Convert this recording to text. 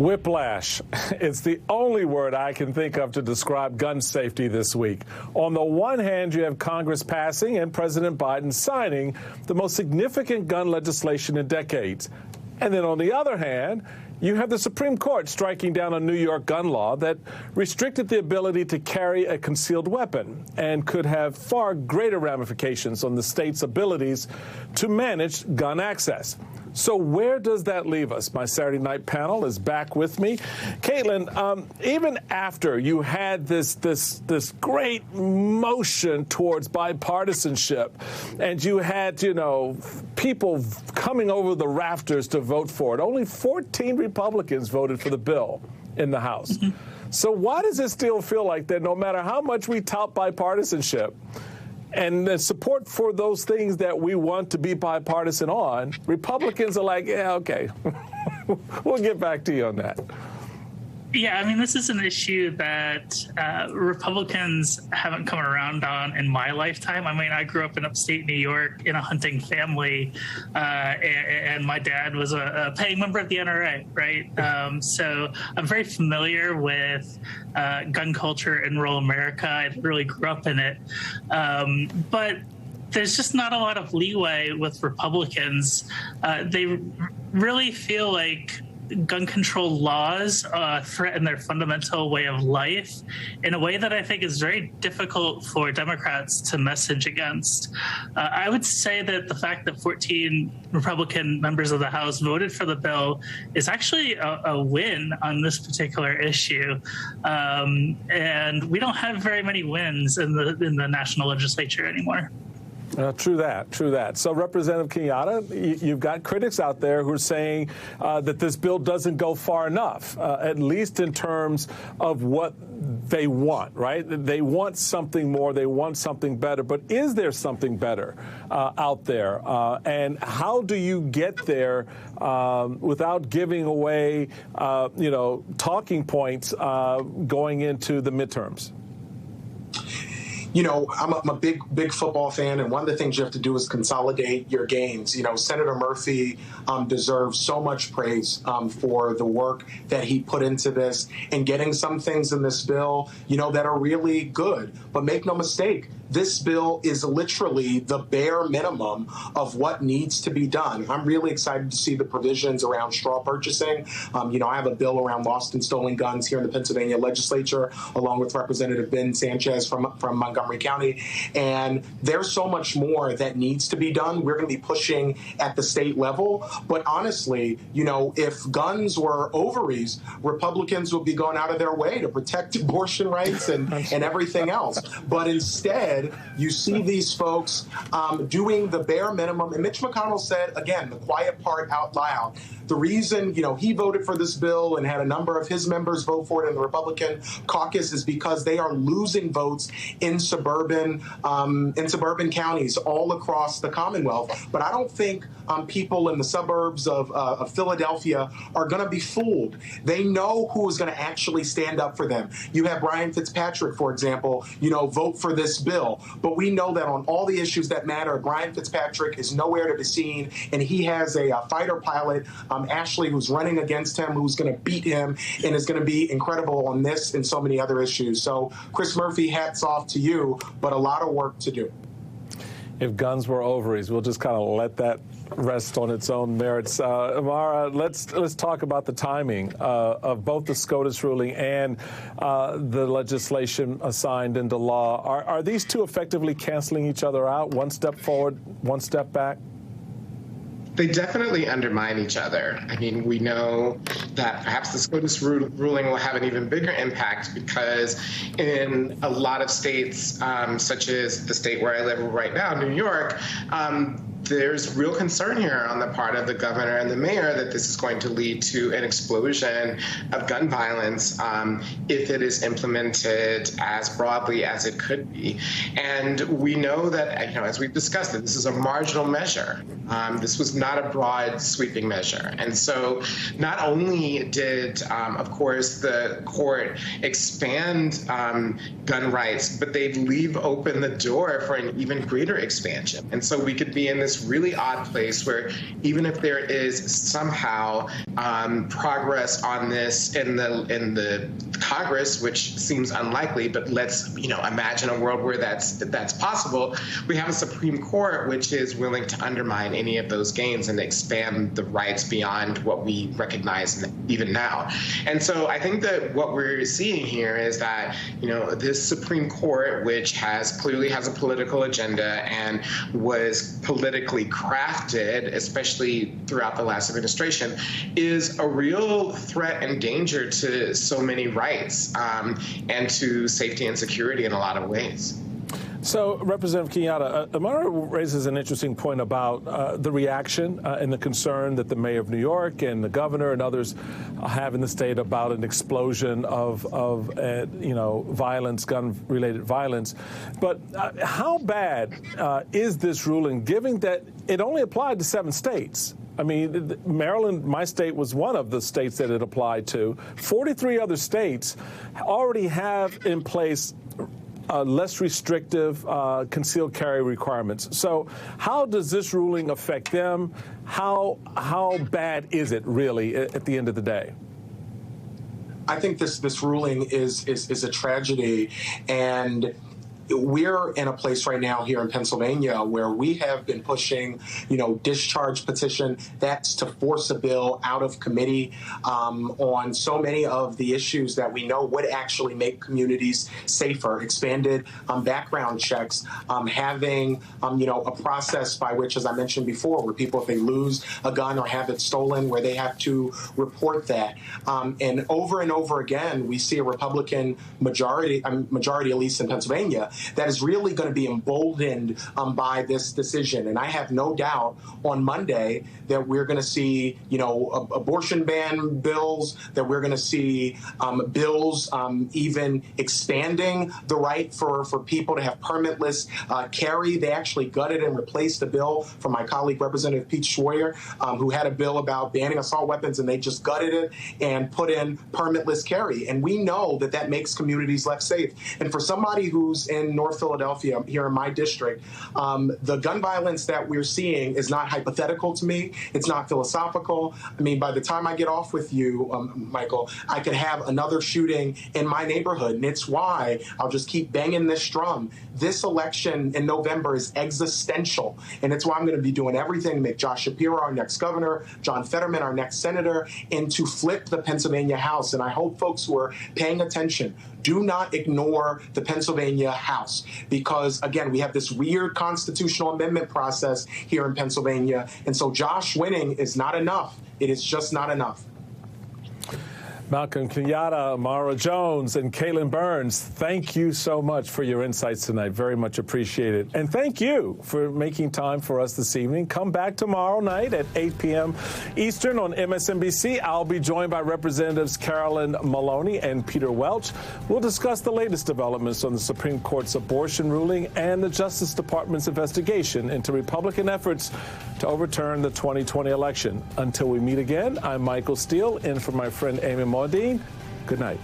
Whiplash. It's the only word I can think of to describe gun safety this week. On the one hand, you have Congress passing and President Biden signing the most significant gun legislation in decades. And then on the other hand, you have the Supreme Court striking down a New York gun law that restricted the ability to carry a concealed weapon and could have far greater ramifications on the state's abilities to manage gun access. So where does that leave us? My Saturday night panel is back with me. Caitlin, even after you had this great motion towards bipartisanship and you had, people coming over the rafters to vote for it, only 14 Republicans voted for the bill in the House. So why does it still feel like that no matter how much we tout bipartisanship, and the support for those things that we want to be bipartisan on, Republicans are like, yeah, okay, we'll get back to you on that. Yeah, I mean, this is an issue that Republicans haven't come around on in my lifetime. I mean, I grew up in upstate New York in a hunting family, and my dad was a paying member of the NRA, right? So I'm very familiar with gun culture in rural America. I really grew up in it. But there's just not a lot of leeway with Republicans. They really feel like gun control laws threaten their fundamental way of life in a way that I think is very difficult for Democrats to message against. I would say that the fact that 14 Republican members of the House voted for the bill is actually a win on this particular issue. And we don't have very many wins in the national legislature anymore. True that. So, Representative Kenyatta, you've got critics out there who are saying that this bill doesn't go far enough, at least in terms of what they want, right? They want something more. They want something better. But is there something better out there? And how do you get there without giving away, talking points going into the midterms? I'm a big football fan, and one of the things you have to do is consolidate your gains. Senator Murphy deserves so much praise for the work that he put into this and getting some things in this bill, that are really good. But make no mistake, this bill is literally the bare minimum of what needs to be done. I'm really excited to see the provisions around straw purchasing. I have a bill around lost and stolen guns here in the Pennsylvania legislature, along with Representative Ben Sanchez from Montgomery County. And there's so much more that needs to be done. We're going to be pushing at the state level. But honestly, if guns were ovaries, Republicans would be going out of their way to protect abortion rights and everything else. But instead, you see these folks doing the bare minimum. And Mitch McConnell said, again, the quiet part out loud. The reason, he voted for this bill and had a number of his members vote for it in the Republican caucus is because they are losing votes in suburban counties all across the Commonwealth. But I don't think people in the suburbs of Philadelphia are going to be fooled. They know who is going to actually stand up for them. You have Brian Fitzpatrick, for example, vote for this bill. But we know that on all the issues that matter, Brian Fitzpatrick is nowhere to be seen, and he has a fighter pilot, Ashley, who's running against him, who's going to beat him, and is going to be incredible on this and so many other issues. So, Chris Murphy, hats off to you, but a lot of work to do. If guns were ovaries, we'll just kind of let that rest on its own merits. Amara, let's talk about the timing of both the SCOTUS ruling and the legislation signed into law. Are these two effectively canceling each other out? One step forward, one step back? They definitely undermine each other. I mean, we know that perhaps the SCOTUS ruling will have an even bigger impact because in a lot of states, such as the state where I live right now, New York, there's real concern here on the part of the governor and the mayor that this is going to lead to an explosion of gun violence if it is implemented as broadly as it could be. And we know that, as we've discussed, that this is a marginal measure. This was not a broad, sweeping measure. And so not only did, of course, the court expand gun rights, but they'd leave open the door for an even greater expansion. And so we could be in this this really odd place where even if there is somehow progress on this in the Congress, which seems unlikely, but let's imagine a world where that's possible, we have a Supreme Court which is willing to undermine any of those gains and expand the rights beyond what we recognize even now. And so I think that what we're seeing here is that this Supreme Court, which clearly has a political agenda and was politically crafted, especially throughout the last administration, is a real threat and danger to so many rights and to safety and security in a lot of ways. So, Representative Kenyatta, Amara raises an interesting point about the reaction and the concern that the mayor of New York and the governor and others have in the state about an explosion of violence, gun-related violence. But how bad is this ruling, given that it only applied to 7 states? I mean, Maryland, my state, was one of the states that it applied to. 43 other states already have in place less restrictive concealed carry requirements. So how does this ruling affect them? How bad is it really at the end of the day? I think this ruling is a tragedy, and we're in a place right now here in Pennsylvania where we have been pushing, discharge petition. That's to force a bill out of committee on so many of the issues that we know would actually make communities safer. Expanded background checks, having, a process by which, as I mentioned before, where people, if they lose a gun or have it stolen, where they have to report that. And over again, we see a Republican majority, at least in Pennsylvania, that is really going to be emboldened by this decision. And I have no doubt on Monday that we're going to see, abortion ban bills, that we're going to see bills even expanding the right for people to have permitless carry. They actually gutted and replaced a bill from my colleague, Representative Pete Schroyer, who had a bill about banning assault weapons, and they just gutted it and put in permitless carry. And we know that makes communities less safe. And for somebody who's in North Philadelphia, here in my district, the gun violence that we're seeing is not hypothetical to me. It's not philosophical. I mean, by the time I get off with you, Michael, I could have another shooting in my neighborhood. And it's why I'll just keep banging this drum. This election in November is existential. And it's why I'm going to be doing everything to make Josh Shapiro our next governor, John Fetterman our next senator, and to flip the Pennsylvania House. And I hope folks who are paying attention do not ignore the Pennsylvania House, because, again, we have this weird constitutional amendment process here in Pennsylvania. And so Josh winning is not enough. It is just not enough. Malcolm Kenyatta, Mara Jones, and Kaylin Burns, thank you so much for your insights tonight. Very much appreciated. And thank you for making time for us this evening. Come back tomorrow night at 8 p.m. Eastern on MSNBC. I'll be joined by Representatives Carolyn Maloney and Peter Welch. We'll discuss the latest developments on the Supreme Court's abortion ruling and the Justice Department's investigation into Republican efforts to overturn the 2020 election. Until we meet again, I'm Michael Steele, in for my friend Ayman. Good night.